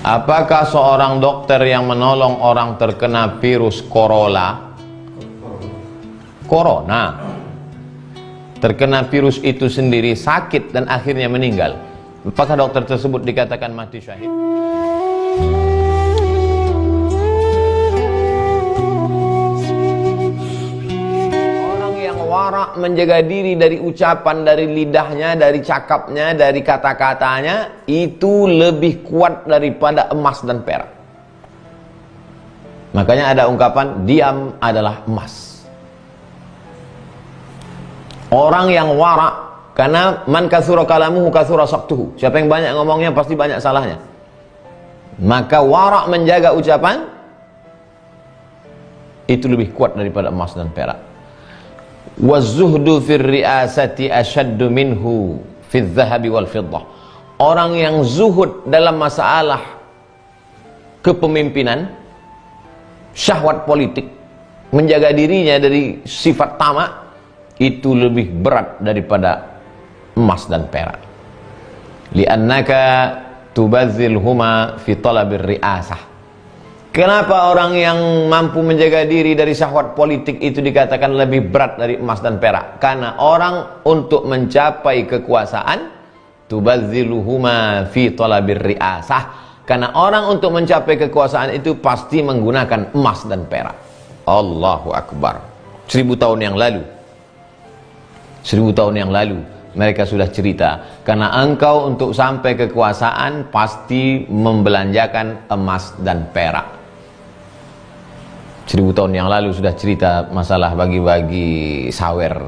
Apakah seorang dokter yang menolong orang terkena virus corona terkena virus itu sendiri sakit dan akhirnya meninggal, apakah dokter tersebut dikatakan mati syahid? Warak menjaga diri dari ucapan, dari lidahnya, dari cakapnya, dari kata-katanya, itu lebih kuat daripada emas dan perak. Makanya ada ungkapan, diam adalah emas. Orang yang warak, karena man katsura kalamuhu katsura saqtuhu. Siapa yang banyak ngomongnya pasti banyak salahnya. Maka warak menjaga ucapan itu lebih kuat daripada emas dan perak. Wazuhdu fir riasati asyaddu minhu fil dhahabi wal fiddah. Orang yang zuhud dalam masalah kepemimpinan, syahwat politik, menjaga dirinya dari sifat tamak, itu lebih berat daripada emas dan perak. Li'annaka tubadzilhuma fi talabir riasah. Kenapa orang yang mampu menjaga diri dari syahwat politik itu dikatakan lebih berat dari emas dan perak? Karena orang untuk mencapai kekuasaan, tubadziluhuma fi talabir riasah. Karena orang untuk mencapai kekuasaan itu pasti menggunakan emas dan perak. Allahu Akbar. 1000 tahun yang lalu, 1000 tahun yang lalu mereka sudah cerita, karena engkau untuk sampai kekuasaan pasti membelanjakan emas dan perak. 1000 tahun yang lalu sudah cerita masalah bagi-bagi sawer.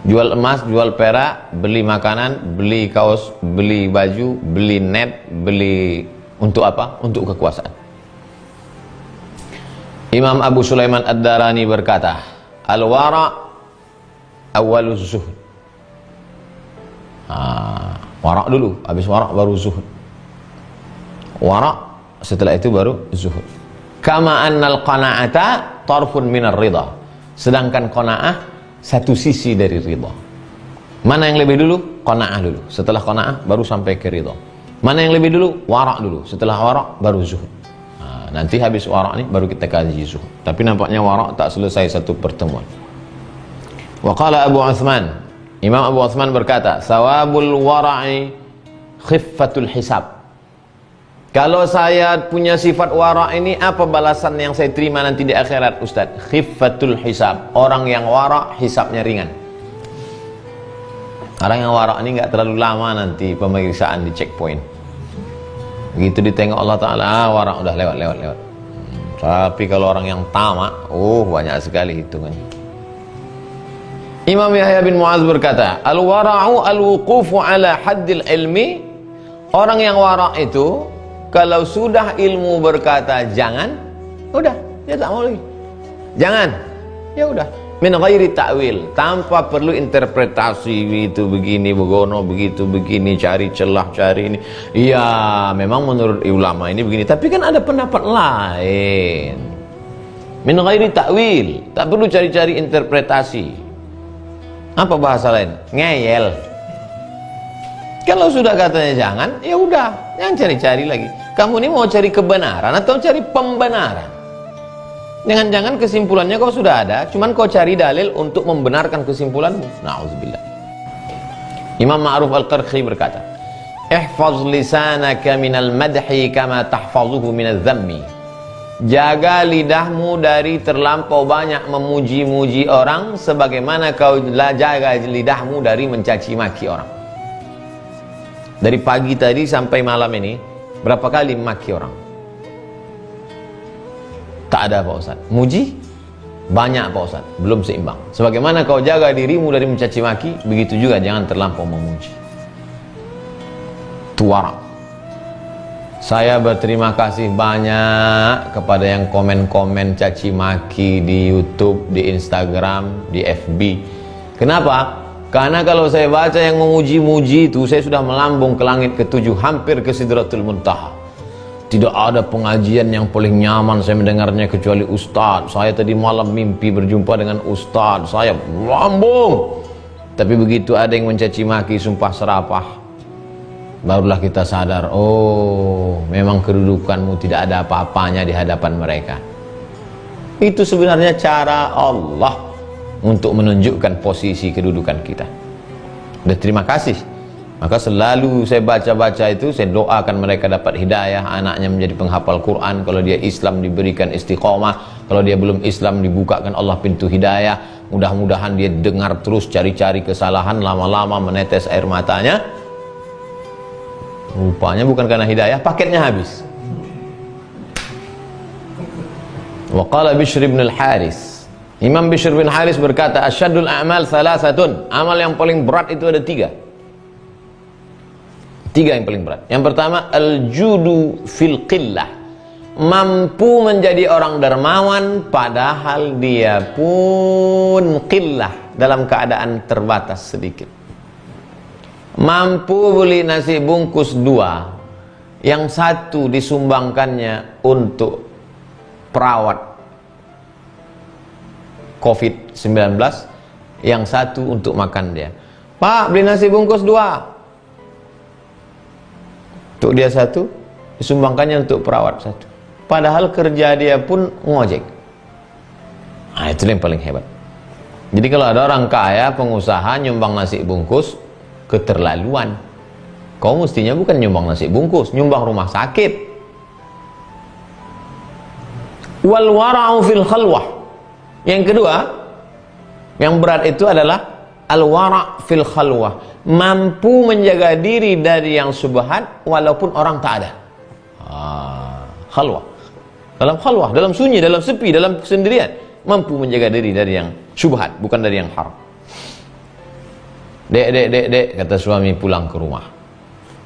Jual emas, jual perak, beli makanan, beli kaos, beli baju, beli net, beli untuk apa? Untuk kekuasaan. Imam Abu Sulaiman Ad-Darani berkata, al-wara' awwaluz zuhud. Wara' dulu, habis wara' baru zuhud. Wara' setelah itu baru zuhud. Kama annal qana'ata tarfun minar ridha. Sedangkan qana'ah satu sisi dari ridha. Mana yang lebih dulu? Qana'ah dulu. Setelah qana'ah baru sampai ke ridha. Mana yang lebih dulu? Wara' dulu. Setelah wara' baru zuhud. Nanti habis wara' ini baru kita kaji zuhud. Tapi nampaknya wara' tak selesai satu pertemuan. Wa qala Abu Uthman, Imam Abu Uthman berkata, sawabul wara'i khiffatul hisab. Kalau saya punya sifat wara' ini, apa balasan yang saya terima nanti di akhirat, Ustaz? Khiffatul hisab. Orang yang wara' hisabnya ringan. Orang yang wara' ini nggak terlalu lama nanti pemeriksaan di checkpoint. Begitu ditengok Allah Ta'ala, wara' udah lewat. Tapi kalau orang yang tamak, banyak sekali hitungannya. Imam Yahya bin Mu'adz berkata, al-wara'u al-wuqufu ala haddil ilmi. Orang yang wara' itu, kalau sudah ilmu berkata jangan, udah, dia tak mau lagi. Jangan, ya udah. Min ghairi ta'wil, tanpa perlu interpretasi, itu begini, begono, begitu, begini, cari celah, cari ini. Iya, memang menurut ulama ini begini, tapi kan ada pendapat lain. Min ghairi ta'wil, tak perlu cari-cari interpretasi. Apa bahasa lain? Ngeyel. Kalau sudah katanya jangan, ya udah, jangan cari-cari lagi. Kamu ini mau cari kebenaran atau cari pembenaran? Jangan-jangan kesimpulannya kau sudah ada, cuman kau cari dalil untuk membenarkan kesimpulanmu. Na'udzubillah. Imam Ma'ruf Al-Qarhi berkata, ihfaz lisanaka minal madhi kama tahfazuhu minal dhammi. Jaga lidahmu dari terlampau banyak memuji-muji orang, sebagaimana kau jaga lidahmu dari mencaci maki orang. Dari pagi tadi sampai malam ini, berapa kali maki orang? Tak ada Pak Ustaz. Muji? Banyak Pak Ustaz. Belum seimbang. Sebagaimana kau jaga dirimu dari mencaci maki, begitu juga jangan terlampau memuji. Tuara. Saya berterima kasih banyak kepada yang komen-komen caci maki di YouTube, di Instagram, di FB. Kenapa? Karena kalau saya baca yang memuji-muji itu, saya sudah melambung ke langit ke-7, hampir ke Sidratul Muntaha. Tidak ada pengajian yang paling nyaman saya mendengarnya kecuali Ustadz. Saya tadi malam mimpi berjumpa dengan Ustadz. Saya melambung. Tapi begitu ada yang mencaci maki, sumpah serapah, barulah kita sadar, oh oh memang kedudukanmu tidak ada apa-apanya di hadapan mereka. Itu sebenarnya cara Allah untuk menunjukkan posisi kedudukan kita. Dan terima kasih. Maka selalu saya baca-baca itu, saya doakan mereka dapat hidayah, anaknya menjadi penghafal Quran. Kalau dia Islam diberikan istiqomah, kalau dia belum Islam dibukakan Allah pintu hidayah. Mudah-mudahan dia dengar terus, cari-cari kesalahan, lama-lama menetes air matanya. Rupanya bukan karena hidayah, paketnya habis. Wa qala Bishr bin al-Haris, Imam Bishr bin Haris berkata, asyadul a'mal salasatun, amal yang paling berat itu ada tiga yang paling berat. Yang pertama, al-judu fil qillah, mampu menjadi orang dermawan padahal dia pun qillah, dalam keadaan terbatas sedikit. Mampu beli nasi bungkus 2, yang satu disumbangkannya untuk perawat COVID-19, yang satu untuk makan dia. Pak, beli nasi bungkus 2, untuk dia satu, disumbangkannya untuk perawat satu. Padahal kerja dia pun ngojek. Nah, itu yang paling hebat. Jadi kalau ada orang kaya, pengusaha nyumbang nasi bungkus, keterlaluan. Kau mestinya bukan nyumbang nasi bungkus, nyumbang rumah sakit. Wal wara'u fil khalwah. Yang kedua, yang berat itu adalah al wara' fil khalwah, mampu menjaga diri dari yang subhat walaupun orang tak ada. Khalwah. Dalam khalwah, dalam sunyi, dalam sepi, dalam kesendirian, mampu menjaga diri dari yang subhat, bukan dari yang haram. Dek, kata suami pulang ke rumah.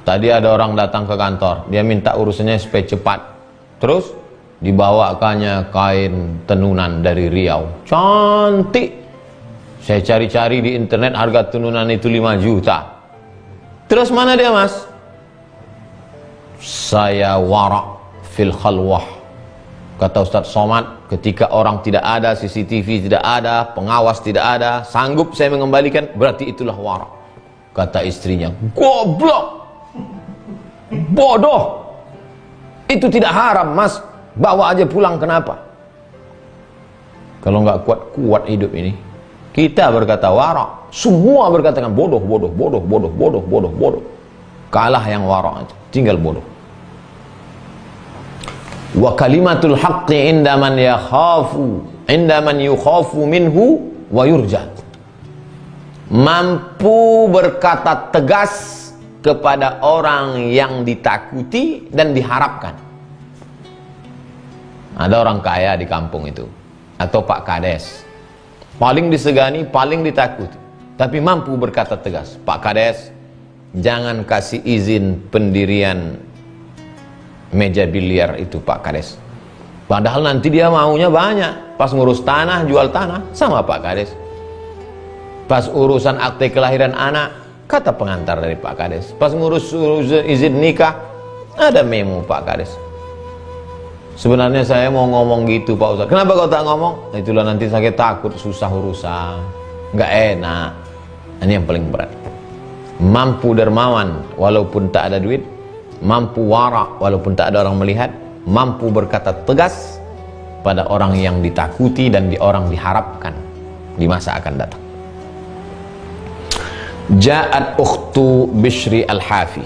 Tadi ada orang datang ke kantor, dia minta urusannya supaya cepat. Terus dibawakannya kain tenunan dari Riau, cantik. Saya cari-cari di internet, harga tenunan itu 5 juta. Terus mana dia, mas? Saya wara' fil khalwah, kata Ustaz Somad. Ketika orang tidak ada, CCTV tidak ada, pengawas tidak ada, sanggup saya mengembalikan, berarti itulah wara'. Kata istrinya, goblok, bodoh, itu tidak haram mas, bawa aja pulang, kenapa? Kalau nggak kuat hidup ini. Kita berkata wara', semua berkatakan bodoh. Kalah yang wara', tinggal bodoh. Wa kalimatul haqqi indaman yukhafu minhu wa yurja, mampu berkata tegas kepada orang yang ditakuti dan diharapkan. Ada orang kaya di kampung itu, atau Pak Kades, paling disegani, paling ditakuti, tapi mampu berkata tegas, Pak Kades, jangan kasih izin pendirian meja biliar itu Pak Kades. Padahal nanti dia maunya banyak. Pas ngurus tanah, jual tanah, sama Pak Kades. Pas urusan akte kelahiran anak, kata pengantar dari Pak Kades. Pas ngurus izin nikah, ada memo Pak Kades. Sebenarnya saya mau ngomong gitu Pak Ustaz. Kenapa kau tak ngomong? Itulah nanti saya takut susah urusan, nggak enak. Ini yang paling berat. Mampu dermawan walaupun tak ada duit, mampu wara' walaupun tak ada orang melihat, mampu berkata tegas pada orang yang ditakuti dan orang diharapkan di masa akan datang. Ja'at ukhtu Bishri al-Hafi.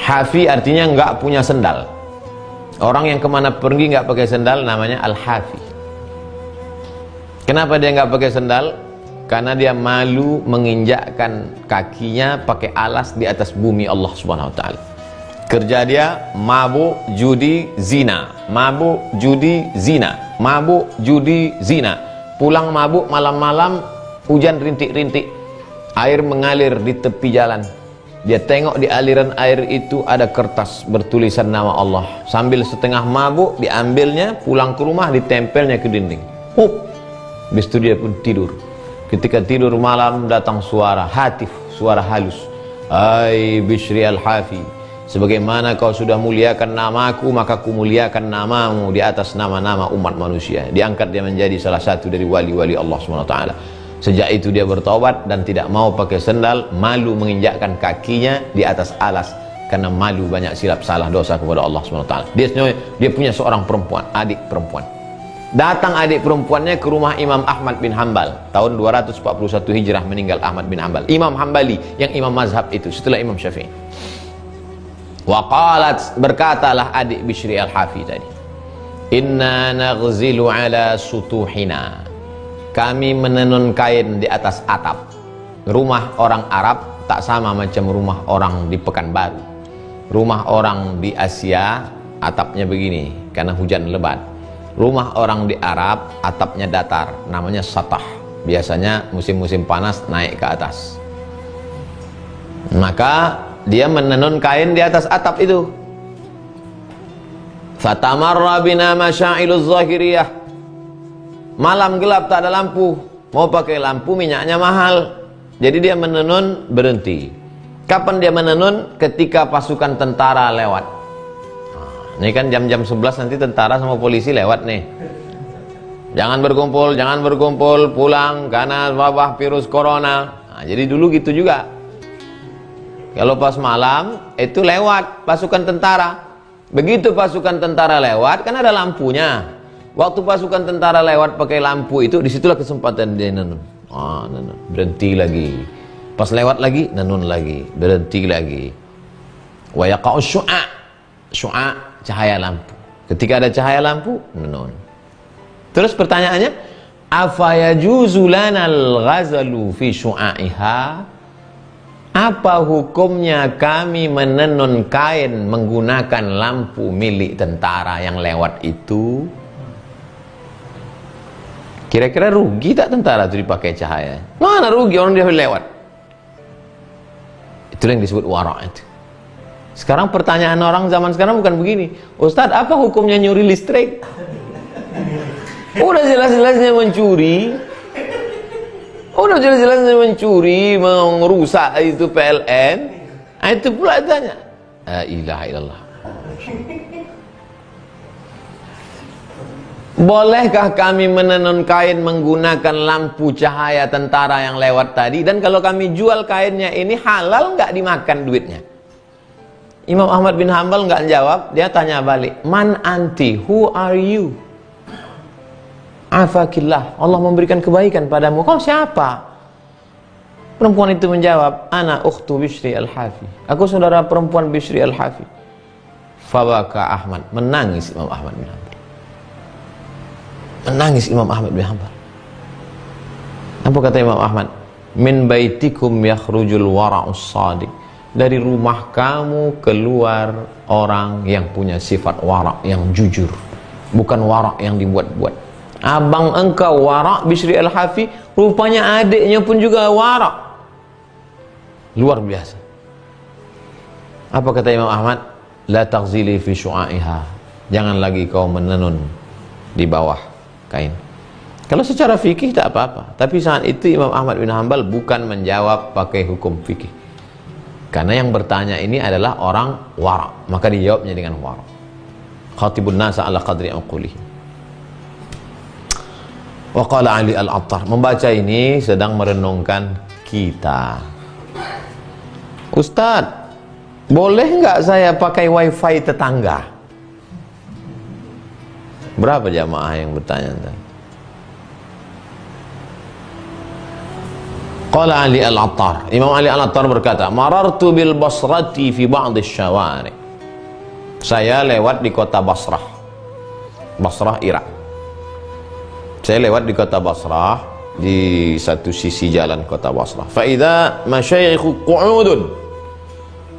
Hafi artinya enggak punya sendal. Orang yang kemana pergi enggak pakai sendal namanya al-Hafi. Kenapa dia enggak pakai sendal? Karena dia malu menginjakkan kakinya pakai alas di atas bumi Allah Subhanahu wa taala. Kerja dia mabuk, judi, zina. Mabuk, judi, zina. Mabuk, judi, zina. Pulang mabuk malam-malam, hujan rintik-rintik, air mengalir di tepi jalan. Dia tengok di aliran air itu ada kertas bertulisan nama Allah. Sambil setengah mabuk diambilnya, pulang ke rumah ditempelnya ke dinding. Habis itu dia pun tidur. Ketika tidur malam datang suara hatif, suara halus. Hai Bishri al-Hafi, sebagaimana kau sudah muliakan namaku, maka ku muliakan namamu di atas nama-nama umat manusia. Diangkat dia menjadi salah satu dari wali-wali Allah SWT. Sejak itu dia bertobat dan tidak mau pakai sendal, malu menginjakkan kakinya di atas alas karena malu banyak silap salah dosa kepada Allah SWT. Dia punya seorang perempuan, adik perempuan. Datang adik perempuannya ke rumah Imam Ahmad bin Hanbal. Tahun 241 Hijrah meninggal Ahmad bin Hanbal, Imam Hambali yang imam mazhab itu setelah Imam Syafi'i. Wa qalat, berkatalah adik Bishri al-Hafi tadi, inna naghzilu ala sutuhina, kami menenun kain di atas atap. Rumah orang Arab tak sama macam rumah orang di Pekanbaru. Rumah orang di Asia atapnya begini karena hujan lebat. Rumah orang di Arab atapnya datar, namanya satah. Biasanya musim-musim panas naik ke atas. Maka dia menenun kain di atas atap itu. Fatamarra bina masyailuz zahiriyah. Malam gelap tak ada lampu, mau pakai lampu minyaknya mahal. Jadi dia menenun berhenti. Kapan dia menenun? Ketika pasukan tentara lewat. Nah, ini kan jam-jam 11 nanti tentara sama polisi lewat nih. Jangan berkumpul, pulang karena wabah virus corona. Nah, jadi dulu gitu juga. Kalau pas malam itu lewat pasukan tentara. Begitu pasukan tentara lewat kan ada lampunya. Waktu pasukan tentara lewat pakai lampu itu, disitulah kesempatan dia nenun. Nenun. Berhenti lagi. Pas lewat lagi, nenun lagi. Berhenti lagi. Wa yaqa'u syu'a. Syu'a, cahaya lampu. Ketika ada cahaya lampu, nenun. Terus pertanyaannya, afa yajuzu lana al-ghazalu fi syu'a'iha? Apa hukumnya kami menenun kain menggunakan lampu milik tentara yang lewat itu? Kira-kira rugi tak tentara itu dipakai cahaya? Mana rugi, orang dia lewat. Itu yang disebut wara' itu. Sekarang pertanyaan orang zaman sekarang bukan begini, Ustadz, apa hukumnya nyuri listrik? Udah jelas-jelasnya mencuri. Udah jelas-jelasnya mencuri, merusak itu PLN. Itu pula tanya. La ilaha illallah. Bolehkah kami menenun kain menggunakan lampu cahaya tentara yang lewat tadi? Dan kalau kami jual kainnya ini halal nggak dimakan duitnya? Imam Ahmad bin Hanbal nggak jawab, dia tanya balik, man anti, who are you? Afakillah, Allah memberikan kebaikan padamu, kau siapa? Perempuan itu menjawab, ana ukhtu Bishri al-Hafi, aku saudara perempuan Bishri al-Hafi. Fabaka Ahmad, menangis Imam Ahmad bin Hanbal. Menangis Imam Ahmad bin Hanbal. Apa kata Imam Ahmad? Min baitikum yakhrujul wara'us shadiq. Dari rumah kamu keluar orang yang punya sifat wara', yang jujur, bukan wara' yang dibuat-buat. Abang engkau wara' Bishri al-Hafi, rupanya adiknya pun juga wara'. Luar biasa. Apa kata Imam Ahmad? La taghzili fi syu'a'iha. Jangan lagi kau menenun di bawah kain. Kalau secara fikih tak apa-apa, tapi saat itu Imam Ahmad bin Hanbal bukan menjawab pakai hukum fikih, karena yang bertanya ini adalah orang wara', maka dijawabnya dengan wara'. Khatibun nasa ala qadri uqulihim. Wa qala Ali al-Attar, membaca ini sedang merenungkan kita. Ustadz, boleh nggak saya pakai wifi tetangga? Berapa jamaah yang bertanya tadi? Qala Ali al-Attar, Imam Ali al-Attar berkata, marartu bil Basrati fi ba'd asy-syawari. Saya lewat di kota Basrah. Basrah, Irak. Saya lewat di kota Basrah, di satu sisi jalan kota Basrah. Fa idza masyayikh qu'udun.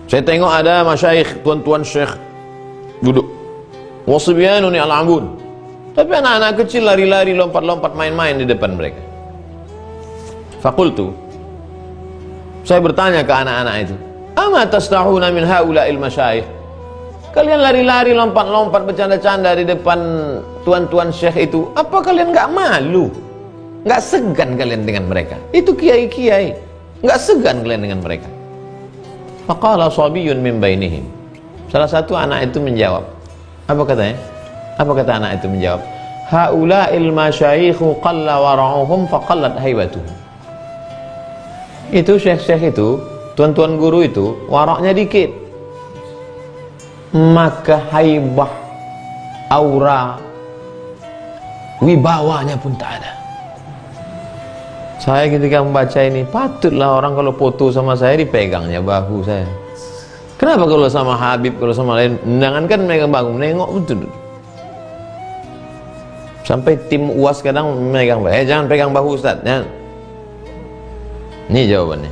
Saya tengok ada masyayikh, tuan-tuan syekh duduk. Wasibyanun yal'abun. Tapi anak-anak kecil lari-lari, lompat-lompat, main-main di depan mereka. Fakultu, saya bertanya ke anak-anak itu, ama tastahuna min haula'il masyayikh? Kalian lari-lari, lompat-lompat, bercanda-canda di depan tuan-tuan syekh itu, apa kalian nggak malu? Nggak segan kalian dengan mereka? Itu kiai-kiai, nggak segan kalian dengan mereka? Faqala shabiyyun min bainihim. Salah satu anak itu menjawab. Apa katanya? Apa kata anak itu menjawab? Haula'il masyayikhu qalla wara'uhum faqallat haibatuhum. Itu syekh-syekh itu, tuan-tuan guru itu, waraknya dikit. maka haibah, aura, wibawanya pun tak ada. Saya ketika membaca ini, patutlah orang kalau foto sama saya dipegangnya bahu saya. Kenapa kalau sama Habib, kalau sama lain, jangan kan megang bahu, nengok betul. Sampai tim UAS kadang megang bahu, jangan pegang bahu Ustaz. Ya. Ini jawabannya.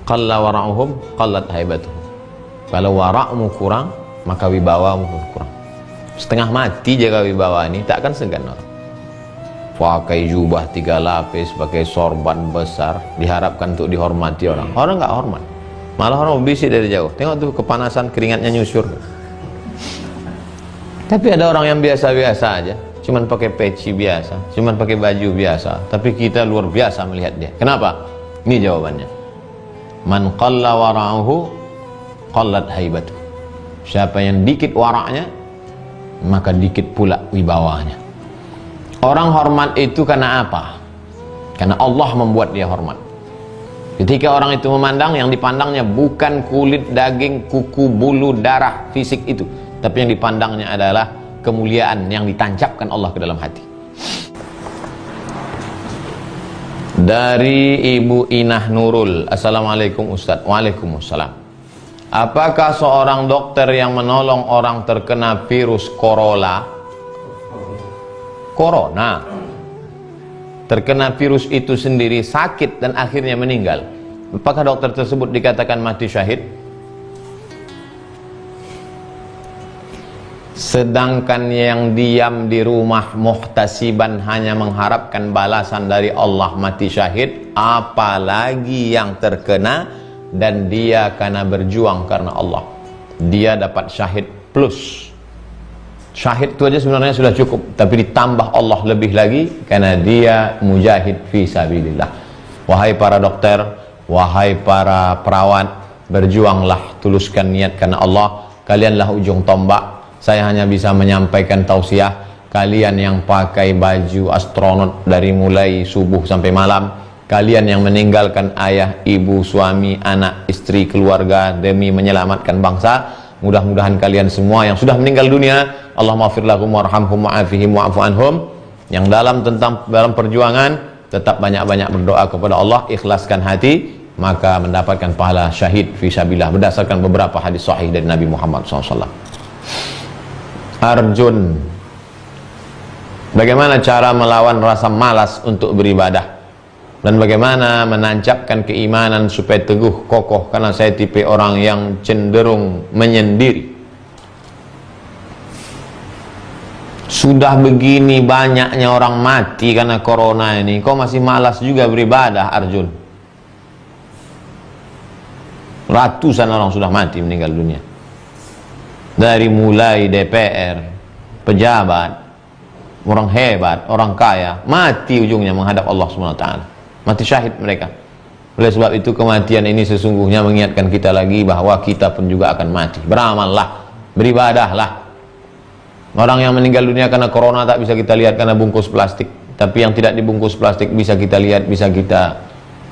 Qalla wara'uhum, qallat haibatuhum. Kalau wara'mu kurang, maka wibawamu pun kurang. Setengah mati jaga wibawa ini, tak akan segan orang. Pakai jubah 3 lapis, pakai sorban besar, diharapkan untuk dihormati orang. Orang nggak hormat, malah orang bisik dari jauh. Tengok tuh kepanasan, keringatnya nyusur. Tapi ada orang yang biasa-biasa aja, cuman pakai peci biasa, cuman pakai baju biasa, tapi kita luar biasa melihat dia. Kenapa? Ini jawabannya. Man qalla wara'uhu qallat haibatuh. Siapa yang dikit waraknya, maka dikit pula wibawanya. Orang hormat itu karena apa? Karena Allah membuat dia hormat. Ketika orang itu memandang, yang dipandangnya bukan kulit, daging, kuku, bulu, darah, fisik itu, tapi yang dipandangnya adalah kemuliaan yang ditancapkan Allah ke dalam hati. Dari Ibu Inah Nurul. Assalamualaikum Ustaz. Waalaikumsalam. Apakah seorang dokter yang menolong orang terkena virus corona terkena virus itu sendiri sakit dan akhirnya meninggal, apakah dokter tersebut dikatakan mati syahid? Sedangkan yang diam di rumah muhtasiban hanya mengharapkan balasan dari Allah mati syahid, apalagi yang terkena dan dia karena berjuang karena Allah, dia dapat syahid plus. Syahid itu aja sebenarnya sudah cukup, tapi ditambah Allah lebih lagi karena dia mujahid fi sabilillah. Wahai para dokter, wahai para perawat, berjuanglah, tuluskan niat karena Allah. Kalianlah ujung tombak. Saya hanya bisa menyampaikan tausiah. Kalian yang pakai baju astronot dari mulai subuh sampai malam, kalian yang meninggalkan ayah, ibu, suami, anak, istri, keluarga demi menyelamatkan bangsa, mudah-mudahan kalian semua yang sudah meninggal dunia, Allah maghfir lahum warhamhum wa'afihim wa'fu anhum, yang dalam perjuangan tetap banyak-banyak berdoa kepada Allah, ikhlaskan hati, maka mendapatkan pahala syahid fisabilillah berdasarkan beberapa hadis sahih dari Nabi Muhammad SAW. Arjun, bagaimana cara melawan rasa malas untuk beribadah dan bagaimana menancapkan keimanan supaya teguh kokoh, karena saya tipe orang yang cenderung menyendiri. Sudah begini banyaknya orang mati karena corona ini, kau masih malas juga beribadah, Arjun? Ratusan orang sudah mati, meninggal dunia, dari mulai DPR, pejabat, orang hebat, orang kaya, mati ujungnya menghadap Allah SWT, mati syahid mereka. Oleh sebab itu kematian ini sesungguhnya mengingatkan kita lagi bahwa kita pun juga akan mati. Beramallah, beribadahlah. Orang yang meninggal dunia karena corona tak bisa kita lihat karena bungkus plastik, tapi yang tidak dibungkus plastik bisa kita lihat, bisa kita,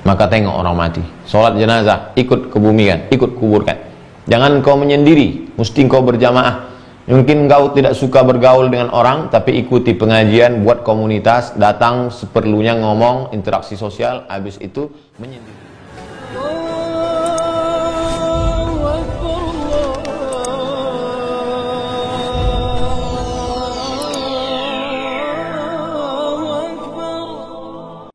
maka tengok orang mati. Sholat jenazah, ikut kebumikan, ikut kuburkan. Jangan kau menyendiri, mesti kau berjamaah. Mungkin kau tidak suka bergaul dengan orang, tapi ikuti pengajian, buat komunitas, datang seperlunya, ngomong, interaksi sosial, habis itu menyendiri.